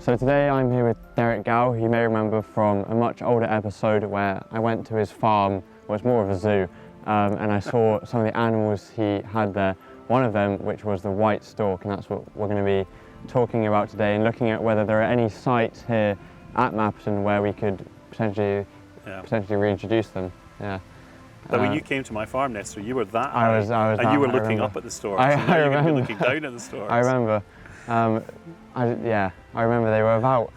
So today I'm here with Derek Gow, who you may remember from a much older episode where I went to his farm, well it's more of a zoo, and I saw some of the animals he had there. One of them, which was the white stork, and that's what we're going to be talking about today, and looking at whether there are any sites here at Mapperton where we could potentially reintroduce them. Yeah. But when you came to my farm, Nestor, you were that I was and you were looking up at the storks. I You're going to be remember. looking down at the storks. I remember. I remember they were about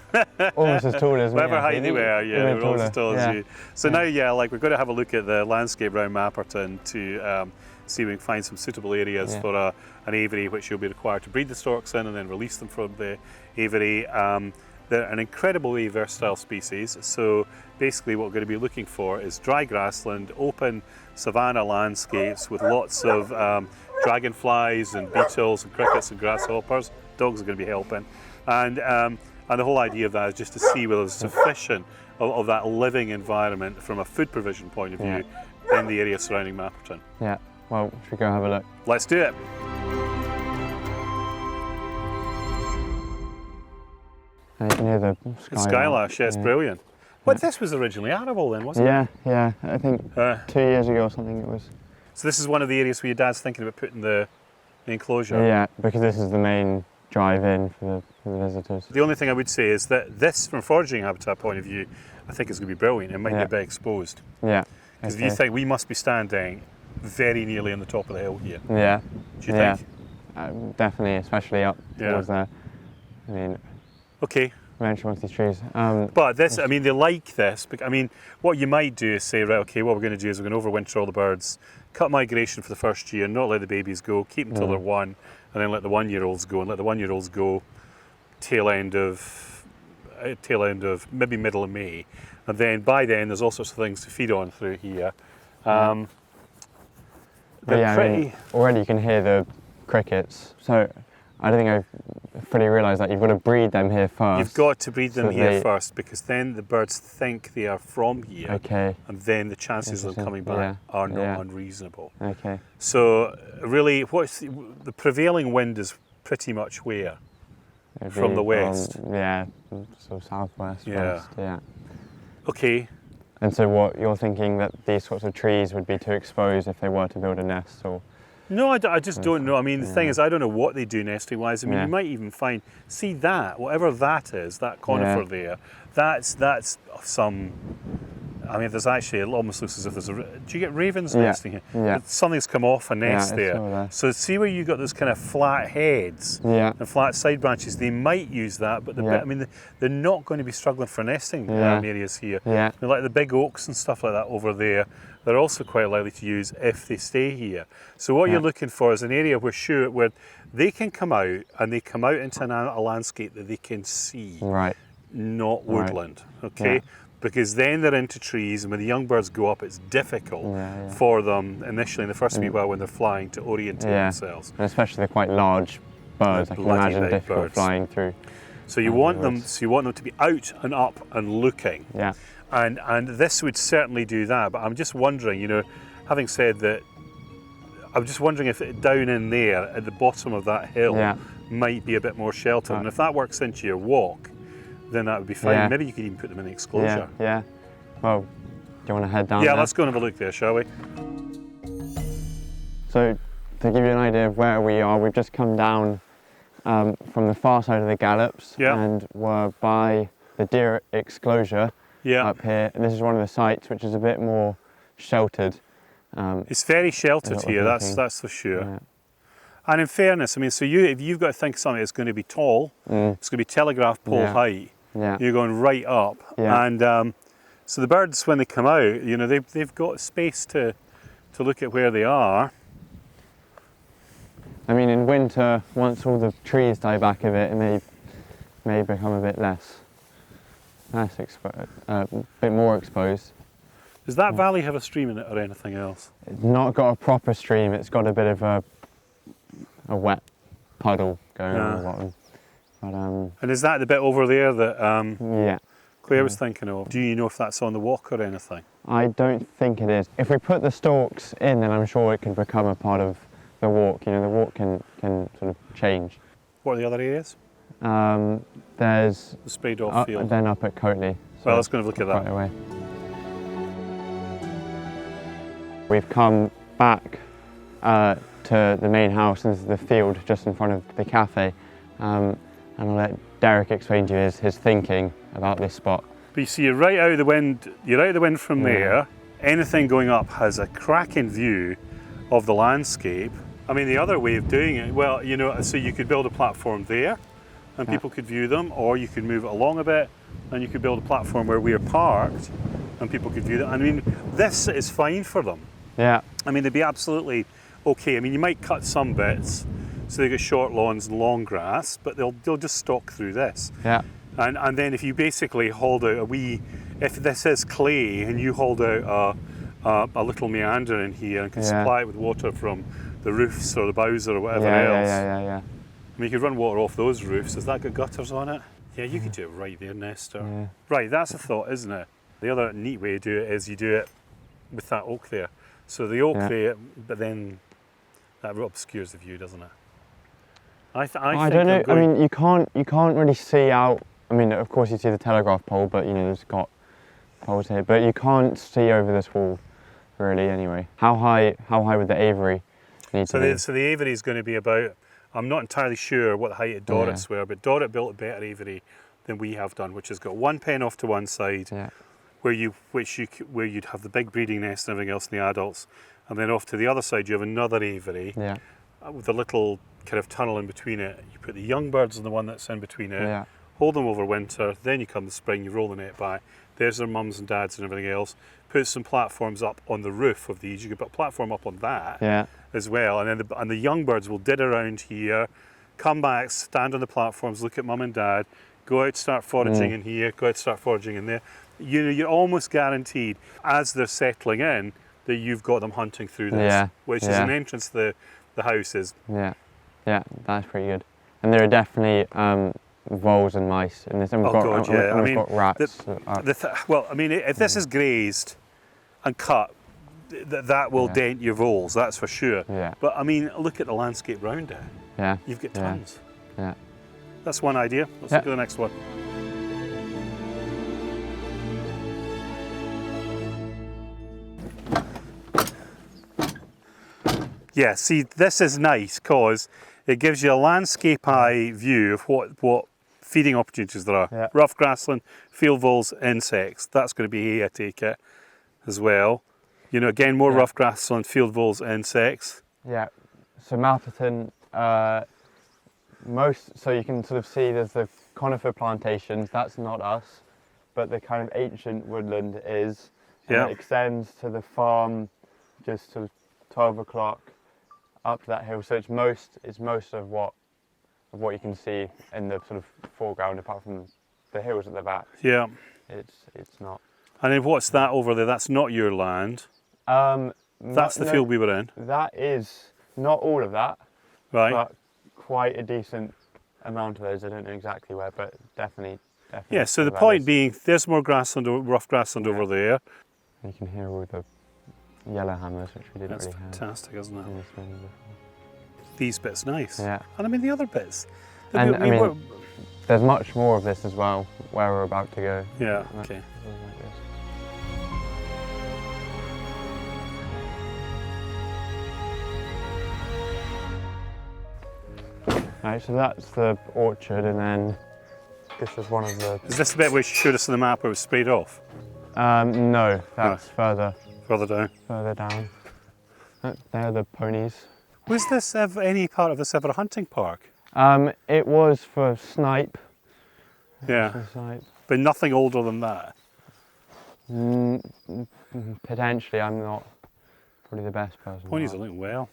almost as tall as me. Whatever height they were, yeah, they were almost as tall as you. So now, like we're going to have a look at the landscape around Mapperton to see if we can find some suitable areas for an aviary, which you'll be required to breed the storks in and then release them from the aviary. They're an incredibly versatile species, so basically what we're going to be looking for is dry grassland, open savanna landscapes with lots of dragonflies and beetles and crickets and grasshoppers. Dogs are going to be helping, and the whole idea of that is just to see whether there's sufficient of that living environment from a food provision point of view in the area surrounding Mapperton. Yeah, well, should we go have a look? Let's do it. And you can hear the skylash, yeah, it's brilliant. But this was originally arable then, wasn't it? Yeah, I think 2 years ago or something it was. So this is one of the areas where your dad's thinking about putting the enclosure? Yeah, because this is the main drive-in for the visitors. The only thing I would say is that this, from a foraging habitat point of view, I think is going to be brilliant. It might be a bit exposed. Yeah. Because if you think we must be standing very nearly on the top of the hill here. Yeah. Do you think? Definitely, especially up towards there. I mean, okay. Eventually once these trees. But this, I mean, they like this. I mean, what you might do is say, right, okay, what we're going to do is we're going to overwinter all the birds, cut migration for the first year, not let the babies go, keep them till they're 1, and then let the 1-year-olds go, and let the 1-year-olds go tail end of maybe middle of May, and then by then there's all sorts of things to feed on through here. They're pretty. I mean, already you can hear the crickets. So I don't think I've fully realised that you've got to breed them here first. You've got to breed them here first, because then the birds think they are from here. Okay. And then the chances of them coming back are not unreasonable. Okay. So really, what's the prevailing wind is pretty much where? From the west? So southwest, west, yeah. Okay. And so what, you're thinking that these sorts of trees would be too exposed if they were to build a nest, or? No, I just don't know. I mean, the thing is, I don't know what they do nesting-wise. I mean, you might even find, see that, whatever that is, that conifer there, that's some, I mean, there's actually, it almost looks as if there's do you get ravens nesting here? Yeah. Something's come off a nest there. So see where you've got those kind of flat heads and flat side branches, they might use that, but I mean, they're not going to be struggling for nesting areas here. Yeah. They're like the big oaks and stuff like that over there, they're also quite likely to use if they stay here. So what you're looking for is an area where they can come out, and they come out into a landscape that they can see, not woodland, okay? Because then they're into trees, and when the young birds go up, it's difficult for them initially in the first wee while when they're flying to orientate themselves. And especially they're quite large birds. I can imagine difficult flying through. So you want them to be out and up and looking. Yeah. And this would certainly do that. But I'm just wondering, you know, having said that, I'm just wondering if down in there at the bottom of that hill might be a bit more sheltered. And if that works into your walk, then that would be fine. Maybe you could even put them in the enclosure. Yeah. Well, do you want to head down there? Let's go and have a look there, shall we? So, to give you an idea of where we are, we've just come down from the far side of the gallops and we're by the deer enclosure up here. And this is one of the sites which is a bit more sheltered. It's very sheltered here, that's for sure. Yeah. And in fairness, I mean, so if you've got to think of something that's going to be tall, it's going to be telegraph pole height, you're going right up. And so the birds, when they come out, you know, they've got space to look at where they are. I mean, in winter, once all the trees die back a bit, it may become a bit less exposed, a bit more exposed. Does that valley have a stream in it or anything else? It's not got a proper stream, it's got a bit of a wet puddle going on the bottom. But, and is that the bit over there that Claire was thinking of? Do you know if that's on the walk or anything? I don't think it is. If we put the storks in, then I'm sure it could become a part of the walk. You know, the walk can sort of change. What are the other areas? There's the sprayed off field. And then up at Coatley. So well, let's go and look at that. Right away. We've come back to the main house, and this is the field just in front of the cafe. And I'll let Derek explain to you his thinking about this spot. But you see, you're right out of the wind. You're out of the wind from there. Anything going up has a cracking view of the landscape. I mean, the other way of doing it, well, you know, so you could build a platform there, and people could view them, or you could move it along a bit, and you could build a platform where we're parked, and people could view them. I mean, this is fine for them. Yeah. I mean, they'd be absolutely okay. I mean, you might cut some bits, so they get short lawns and long grass, but they'll just stalk through this. Yeah. And then if you basically hold out a wee, if this is clay and you hold out a little meander in here and can supply it with water from the roofs or the boughs or whatever else. Yeah. I mean, you could run water off those roofs. Has that got gutters on it? Yeah, you could do it right there, Nestor. Yeah. Right, that's a thought, isn't it? The other neat way to do it is you do it with that oak there. So the oak there, but then that obscures the view, doesn't it? I don't know. I mean, you can't really see out. I mean, of course you see the telegraph pole, but you know there's got poles here, but you can't see over this wall, really. Anyway, how high would the aviary need to be? So the aviary is going to be about. I'm not entirely sure what the height of Dorset's were, but Dorset built a better aviary than we have done, which has got one pen off to one side, where you'd have the big breeding nest and everything else in the adults, and then off to the other side you have another aviary with a little kind of tunnel in between it. You put the young birds in the one that's in between it, hold them over winter, then you come the spring, you roll the net by, there's their mums and dads and everything else, put some platforms up on the roof of these, you could put a platform up on that as well, and then the young birds will did around here, come back, stand on the platforms, look at mum and dad, go out, start foraging in here, go out, start foraging in there. You're almost guaranteed, as they're settling in, that you've got them hunting through this, which is an entrance to the houses. Yeah, that's pretty good. And there are definitely voles and mice in this, and we've got rats. Well, I mean, if this is grazed and cut, that will dent your voles, that's for sure. But I mean, look at the landscape round it. You've got tons. That's one idea. Let's look at the next one. Yeah, see, this is nice because it gives you a landscape eye view of what feeding opportunities there are. Rough grassland, field voles, insects. That's going to be here, I take it, as well. You know, again, more rough grassland, field voles, insects. Yeah, so Mapperton, so you can sort of see there's the conifer plantations, that's not us, but the kind of ancient woodland is. And it extends to the farm just sort of 12 o'clock up to that hill, so it's most of what you can see in the sort of foreground, apart from the hills at the back. Yeah. It's not. And then what's that over there? That's not your land. That's the field we were in. That is not all of that, but quite a decent amount of those. I don't know exactly where, but definitely. Yeah, so the point being, there's more grassland, rough grassland over there. You can hear all the yellow hammers, which we didn't really have. That's fantastic, isn't it? These bits nice. Yeah. And I mean the other bits. And I mean, there's much more of this as well, where we're about to go. Yeah, okay. Right, so that's the orchard, and then this is one of the... Is this the bit where you showed us on the map where it was sprayed off? No, that's further down. Further down. There are the ponies. Was this any part of this ever a hunting park? It was for snipe. But nothing older than that? Potentially, I'm not probably the best person. Ponies are doing well.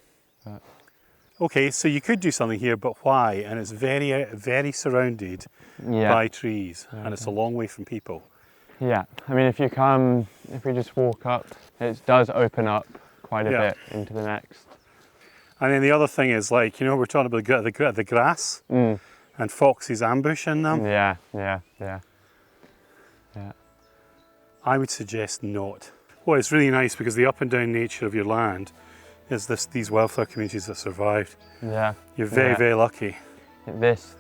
Okay, so you could do something here, but why? And it's very, very surrounded by trees, and it's a long way from people. Yeah, I mean, if we just walk up, it does open up quite a bit into the next. And then the other thing is, like, you know, we're talking about the grass and foxes ambushing them. Yeah. I would suggest not. Well, it's really nice because the up and down nature of your land is these wildflower communities that survived. Yeah. You're very, very lucky. This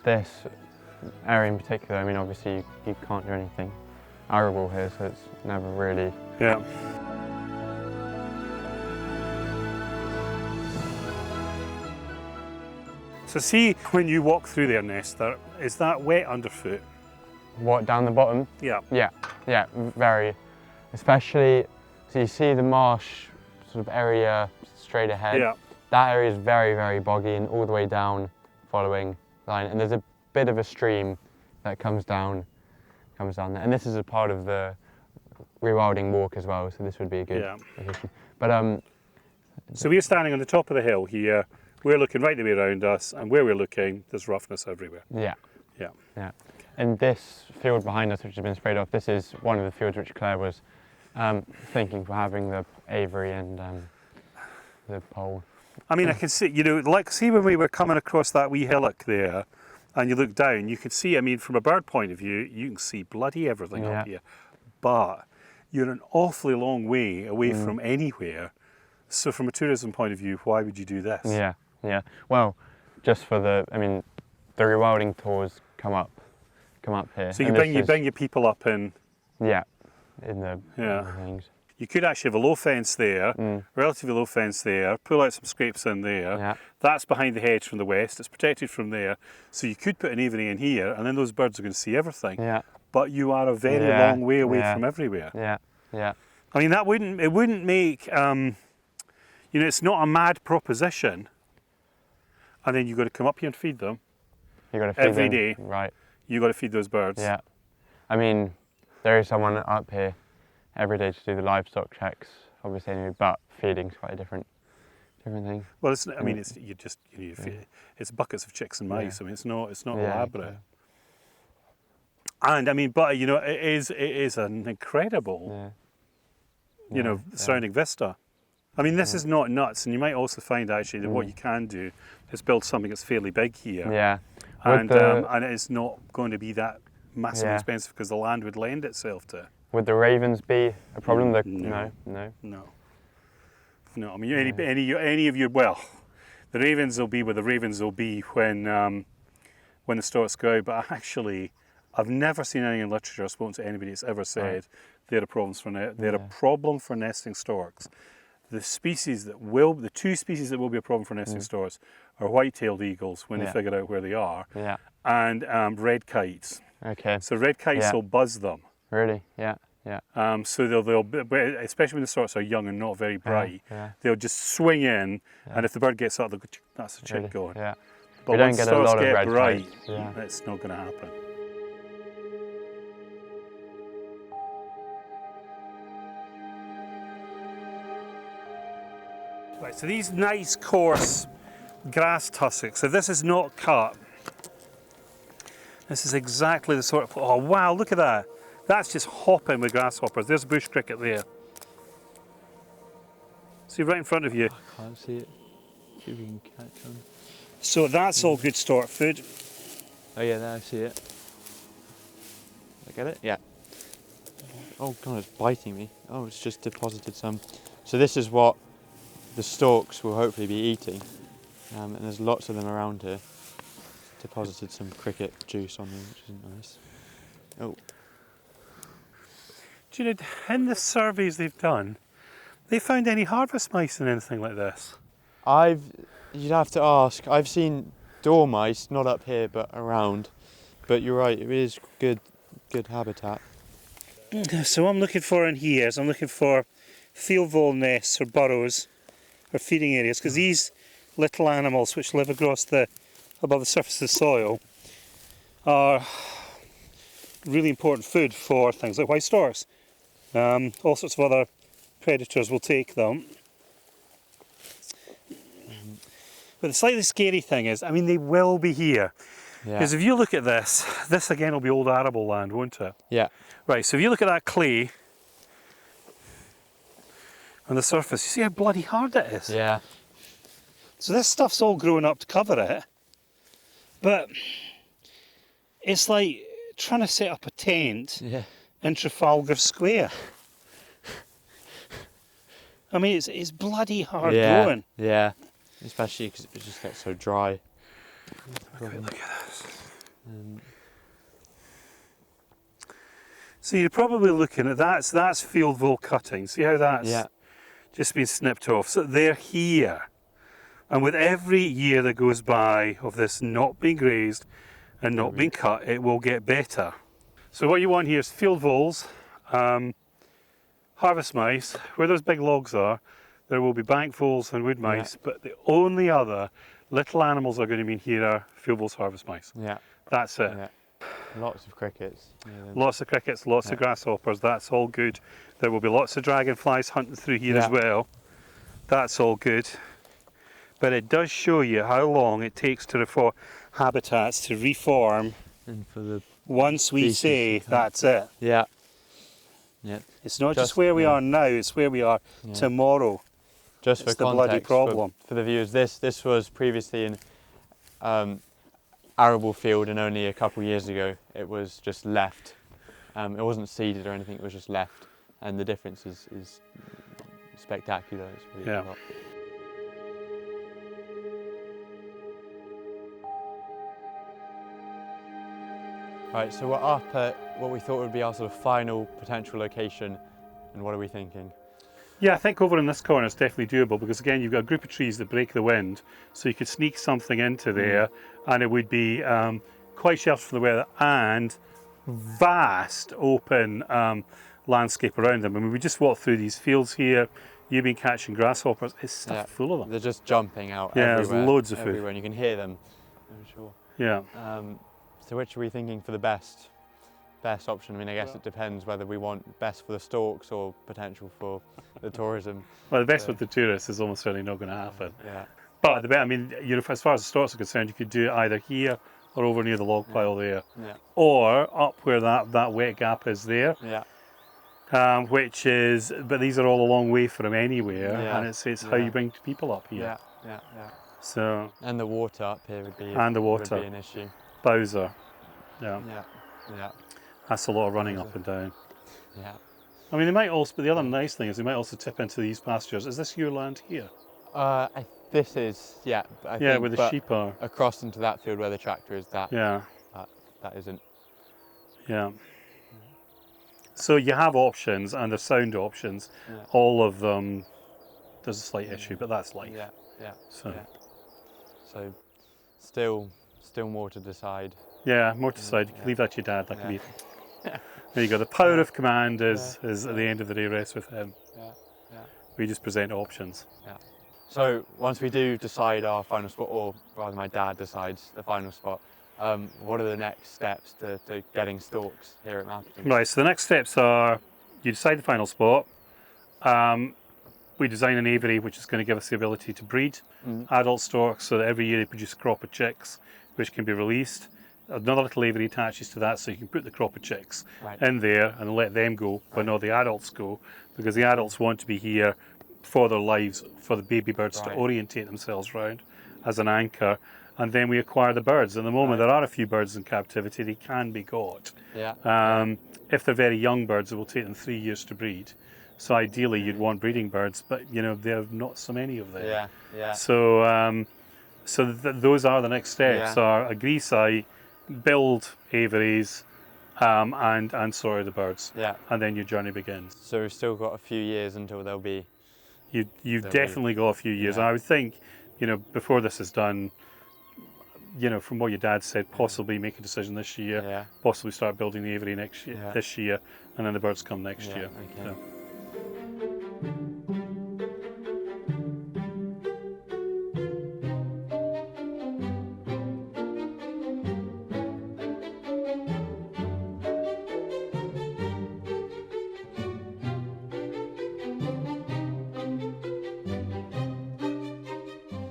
area in particular, I mean, obviously you can't do anything arable here, so it's never really... Yeah. So see, when you walk through there, Nesta, is that wet underfoot? What, down the bottom? Yeah. Yeah, very. Especially, so you see the marsh sort of area straight ahead. Yeah. That area is very, very boggy and all the way down following line. And there's a bit of a stream that comes down there. And this is a part of the rewilding walk as well, so this would be a good location. But so we're standing on the top of the hill here. We're looking right the way around us, and where we're looking, there's roughness everywhere. Yeah. Yeah. Yeah. And this field behind us, which has been sprayed off, this is one of the fields which Claire was thinking for having the aviary and the pole. I mean, I can see, you know, like, see when we were coming across that wee hillock there, and you look down, you can see, I mean, from a bird point of view, you can see bloody everything up here. But you're an awfully long way away from anywhere. So from a tourism point of view, why would you do this? Yeah, yeah. Well, just for the, I mean, the rewilding tours come up here. So you bring your people up in... Yeah, in the things. You could actually have a low fence there, relatively low fence there, pull out some scrapes in there. Yeah. That's behind the hedge from the west, it's protected from there. So you could put an aviary in here, and then those birds are going to see everything. Yeah. But you are a very long way away from everywhere. Yeah, yeah. I mean, it wouldn't make, you know, it's not a mad proposition. And then you've got to come up here and feed them. You've got to feed every them, day. Right. You've got to feed those birds. Yeah. I mean, there is someone up here every day to do the livestock checks, obviously, anyway, but feeding's quite a different thing. Well, it's, I mean, it's it's buckets of chicks and mice. I mean, it's not elaborate. And I mean, but you know, it is an incredible, you know, surrounding vista. I mean, this is not nuts, and you might also find actually that what you can do is build something that's fairly big here. Yeah. And it's not going to be that massively expensive because the land would lend itself to. Would the ravens be a problem? No. I mean, any of your, well, the ravens will be where the ravens will be when the storks go out. But actually, I've never seen anything in literature or spoken to anybody that's ever said they're a problem for nesting storks. The two species that will be a problem for nesting storks are white-tailed eagles when they figure out where they are, and red kites. Okay. So red kites will buzz them. Really? Yeah. Yeah. So they'll, especially when the storks are young and not very bright, they'll just swing in, and if the bird gets up, they'll go, that's a chick going. Yeah. But once the storks get bright, it's not going to happen. Right, so these nice coarse grass tussocks, so this is not cut. This is exactly the sort of, oh wow, look at that. That's just hopping with grasshoppers. There's a bush cricket there. See right in front of you. I can't see it. See if we can catch on. So that's all good stork food. Oh yeah, there I see it. I get it? Yeah. Oh god, it's biting me. Oh, it's just deposited some. So this is what the storks will hopefully be eating. And there's lots of them around here. Deposited some cricket juice on them, which isn't nice. Oh. Do you know, in the surveys they've done, they found any harvest mice in anything like this? You'd have to ask. I've seen dormice, not up here, but around. But you're right, it is good habitat. So what I'm looking for in here is I'm looking for field vole nests or burrows or feeding areas, because these little animals which live above the surface of the soil are really important food for things like white storks. All sorts of other predators will take them. But the slightly scary thing is, I mean, they will be here. Because if you look at this again will be old arable land, won't it? Yeah. Right, so if you look at that clay on the surface, you see how bloody hard it is? Yeah. So this stuff's all grown up to cover it, but it's like trying to set up a tent in Trafalgar Square. I mean, it's bloody hard growing. Yeah, especially because it just gets so dry. Look at this. So you're probably looking at that's field vole cutting. See how that's just been snipped off. So they're here. And with every year that goes by of this not being grazed and not being cut, it will get better. So what you want here is field voles, harvest mice. Where those big logs are, there will be bank voles and wood mice, but the only other little animals that are going to be in here are field voles, harvest mice. Yeah. That's it. Yeah. Lots of crickets. Lots of crickets, lots of grasshoppers, that's all good. There will be lots of dragonflies hunting through here as well. That's all good. But it does show you how long it takes for habitats to reform. And for the once we say that's it. Yeah. Yeah. It's not just where we are now, it's where we are tomorrow. Just it's for the bloody problem. For the viewers, this was previously an arable field, and only a couple of years ago it was just left. It wasn't seeded or anything, it was just left. And the difference is spectacular. It's really a lot. Right, so we're up at what we thought would be our sort of final potential location, and what are we thinking? Yeah, I think over in this corner it's definitely doable, because again you've got a group of trees that break the wind, so you could sneak something into there and it would be quite sheltered from the weather and vast open landscape around them. I mean, we just walked through these fields here, you've been catching grasshoppers, it's stuffed full of them. They're just jumping out everywhere. There's loads of food. Everywhere, and you can hear them, I'm sure. Yeah. So which are we thinking for the best option? I mean, I guess it depends whether we want best for the storks or potential for the tourism. Well, the best with the tourists is almost certainly not going to happen. Yeah. But I mean, you know, as far as the storks are concerned, you could do it either here or over near the log pile there, or up where that wet gap is there. Yeah. Which is, but these are all a long way from anywhere, and it's how you bring people up here. Yeah. So. And the water up here would be an issue. Bowser. Yeah. That's a lot of running up and down. Yeah. I mean, they might also, but the other nice thing is they might also tip into these pastures. Is this your land here? This is, I think, where the sheep are. Across into that field where the tractor is, that isn't. Yeah. So you have options, and there's sound options. All of them, there's a slight issue, but that's life. Yeah. So still more to decide. Yeah, more to decide. You can leave that to your dad. That can be. There you go. The power of command is at the end of the day rests with him. We just present options. So once we do decide our final spot, or rather my dad decides the final spot, what are the next steps to getting storks here at Mapperton? Right, so the next steps are you decide the final spot. We design an aviary which is going to give us the ability to breed adult storks, so that every year they produce a crop of chicks which can be released. Another little aviary attaches to that, so you can put the crop of chicks in there and let them go, but not the adults go, because the adults want to be here for their lives, for the baby birds to orientate themselves around as an anchor. And then we acquire the birds. At the moment there are a few birds in captivity, they can be got. If they're very young birds, it will take them 3 years to breed. So ideally you'd want breeding birds, but you know, there are not so many of them. So those are the next steps, are agree site, build aviaries, and sorry the birds. And then your journey begins. So we've still got a few years until there'll be... You've definitely got a few years. And I would think, you know, before this is done, you know, from what your dad said, possibly make a decision this year, possibly start building the aviary next year, this year, and then the birds come next year. So.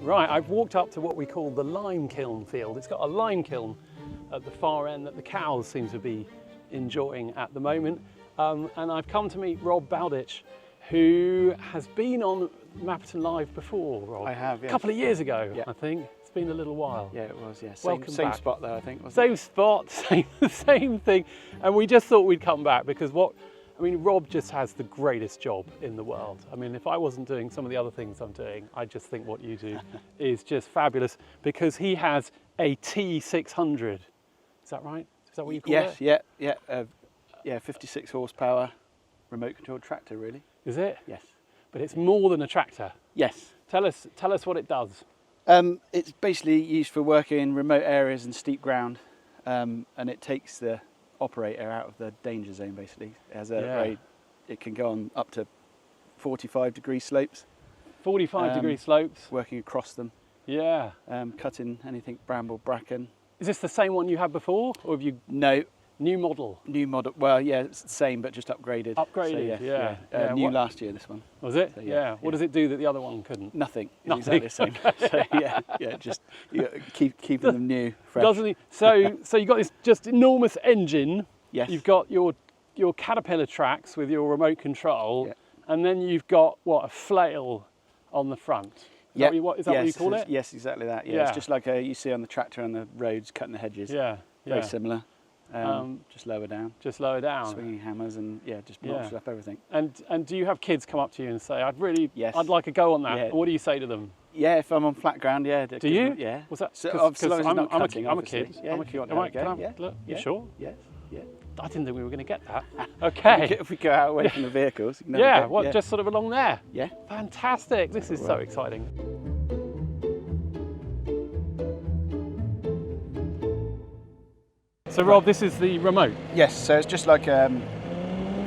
Right, I've walked up to what we call the lime kiln field. It's got a lime kiln at the far end that the cows seem to be enjoying at the moment. And I've come to meet Rob Bowditch, who has been on Mapperton Live before, Rob. I have, yes. A couple of years ago, I think. It's been a little while. Yeah, it was, yes. Welcome same back. spot there, I think, wasn't Same spot, same thing. And we just thought we'd come back because Rob just has the greatest job in the world. I mean, if I wasn't doing some of the other things I'm doing, I just think what you do is just fabulous, because he has a T600. Is that right? Is that what you call it? Yes, yeah. yeah, 56 horsepower, remote controlled tractor really. Is it? Yes. But it's more than a tractor. Yes. Tell us what it does. It's basically used for working in remote areas and steep ground, and it takes the operator out of the danger zone basically. It has it can go on up to 45-degree slopes. 45-degree slopes. Working across them. Yeah. Cutting anything bramble, bracken. Is this the same one you had before, or have you? No. New model. New model. Well, yeah, it's the same, but just upgraded. Upgraded. So, yeah. New last year, this one. Was it? So, yeah. What does it do that the other one couldn't? Nothing. It's Nothing. exactly the same. So just keeping them new, fresh. Doesn't he? So you've got this just enormous engine. Yes. You've got your Caterpillar tracks with your remote control, Yeah. and then you've got what, a flail on the front. Is that what you call it? Yes, exactly that. Yeah, it's just like you see on the tractor on the roads cutting the hedges. Yeah. Very similar. Just lower down. Just lower down. Swinging hammers and just knocks up everything. And do you have kids come up to you and say, Yes. I'd like a go on that? Yeah. And what do you say to them? Yeah, if I'm on flat ground, yeah. Do you? Yeah. Was that? So long as it's not I'm cutting, a obviously. kid. Yeah, I'm a if kid. you want to have a go, Can I, yeah. You sure? Yes. Yeah. I didn't think we were going to get that. Okay. If we go out away from the vehicles. You can have a go. Just sort of along there. Yeah. Fantastic. This is so exciting. So Rob, this is the remote. Yes, so it's just like a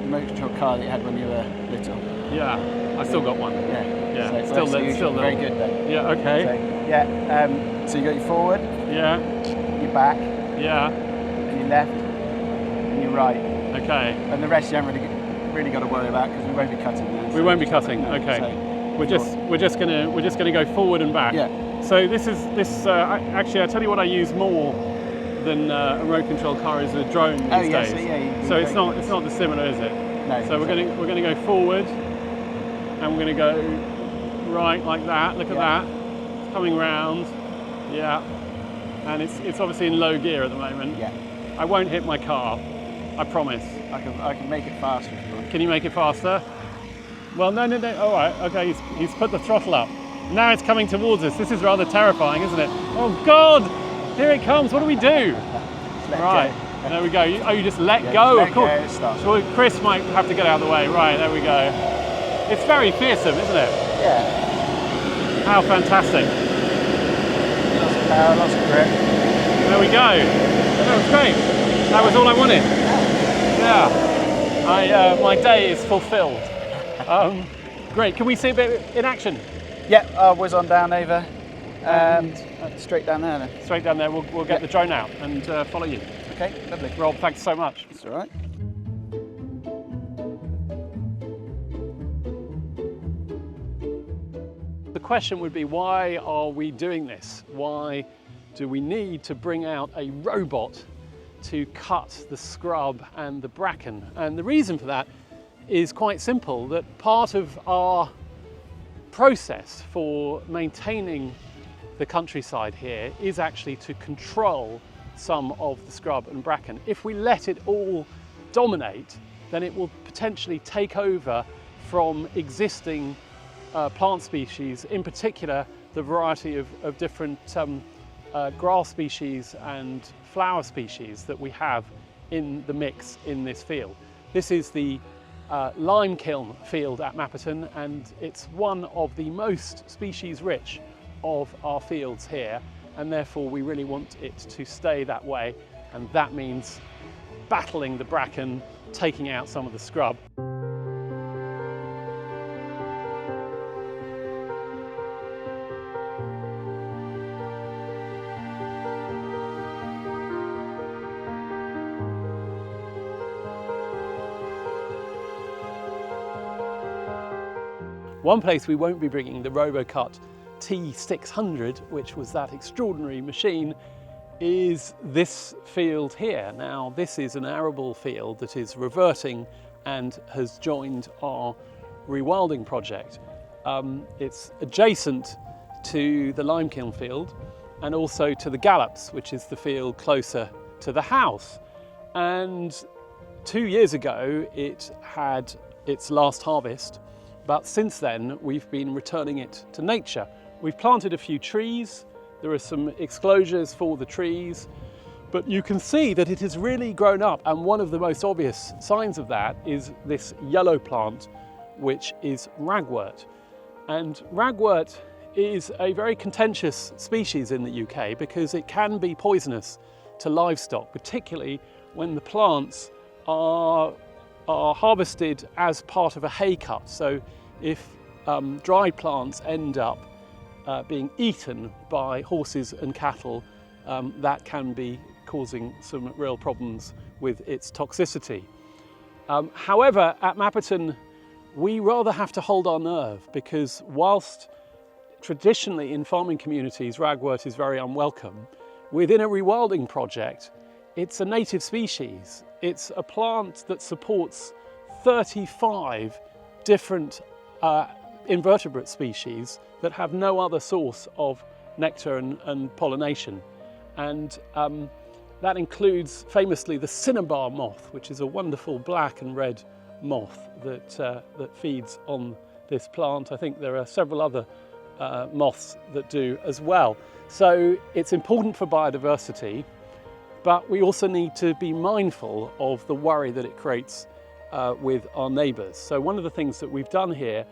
remote control car that you had when you were little. Yeah, I still got one. Yeah. So still very good then. Yeah, okay. So you got your forward, Yeah, your back, yeah, and your left, and your right. okay. And the rest you haven't really got to worry about because we won't be cutting now. We won't be cutting. No, Okay. so We're just gonna go forward and back. Yeah. So actually I tell you what I use more than a remote control car is a drone these days. So it's not dissimilar, is it? No. So we're gonna go forward, and we're gonna go right like that. Look at that. It's coming round. Yeah. And it's obviously in low gear at the moment. Yeah. I won't hit my car. I promise. I can make it faster if you want. Can you make it faster? Well, no. All right. Okay. He's put the throttle up. Now it's coming towards us. This is rather terrifying, isn't it? Oh God! Here it comes. What do we do? Right. There we go. You just let go. Of course. So Chris might have to get out of the way. Right. There we go. It's very fearsome, isn't it? Yeah. How fantastic. Lots of power, lots of grip. There we go. That was great. That was all I wanted. Yeah. My day is fulfilled. Great. Can we see a bit in action? Yeah, I'll whiz on down over and straight down there then. Straight down there. We'll get the drone out and follow you. Okay, lovely. Rob, thanks so much. That's all right. The question would be, why are we doing this? Why do we need to bring out a robot to cut the scrub and the bracken? And the reason for that is quite simple, that part of our process for maintaining the countryside here is actually to control some of the scrub and bracken. If we let it all dominate, then it will potentially take over from existing plant species, in particular the variety of different grass species and flower species that we have in the mix in this field. This is the lime kiln field at Mapperton, and it's one of the most species rich of our fields here, and therefore we really want it to stay that way, and that means battling the bracken, taking out some of the scrub. One place we won't be bringing the RoboCut T600, which was that extraordinary machine, is this field here. Now, this is an arable field that is reverting and has joined our rewilding project. It's adjacent to the lime kiln field and also to the gallops, which is the field closer to the house. And 2 years ago, it had its last harvest, but since then, we've been returning it to nature. We've planted a few trees. There are some exclosures for the trees, But you can see that it has really grown up, and one of the most obvious signs of that is this yellow plant, which is ragwort. And ragwort is a very contentious species in the UK because it can be poisonous to livestock, particularly when the plants are harvested as part of a hay cut. So if dried plants end up being eaten by horses and cattle, that can be causing some real problems with its toxicity. However, at Mapperton, we rather have to hold our nerve because whilst traditionally in farming communities ragwort is very unwelcome, within a rewilding project, it's a native species. It's a plant that supports 35 different invertebrate species that have no other source of nectar and pollination. And that includes famously the cinnabar moth, which is a wonderful black and red moth that feeds on this plant. I think there are several other moths that do as well. So it's important for biodiversity, but we also need to be mindful of the worry that it creates with our neighbours. So one of the things that we've done here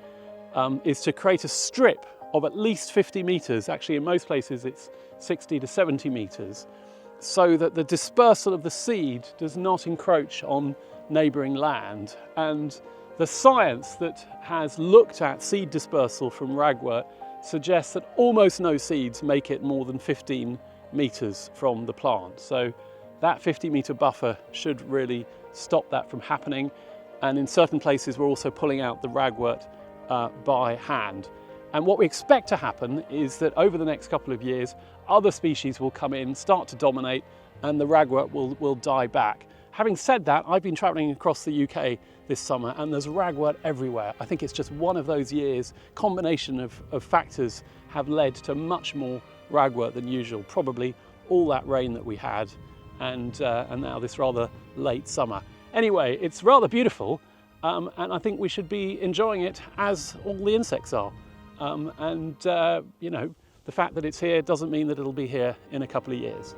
is to create a strip of at least 50 metres, actually in most places it's 60 to 70 metres, so that the dispersal of the seed does not encroach on neighbouring land. And the science that has looked at seed dispersal from ragwort suggests that almost no seeds make it more than 15 metres from the plant. So that 50-metre buffer should really stop that from happening. And in certain places we're also pulling out the ragwort by hand. And what we expect to happen is that over the next couple of years, other species will come in, start to dominate, and the ragwort will die back. Having said that, I've been travelling across the UK this summer and there's ragwort everywhere. I think it's just one of those years. Combination of factors have led to much more ragwort than usual, probably all that rain that we had and now this rather late summer. Anyway, it's rather beautiful and I think we should be enjoying it as all the insects are. You know, the fact that it's here doesn't mean that it'll be here in a couple of years.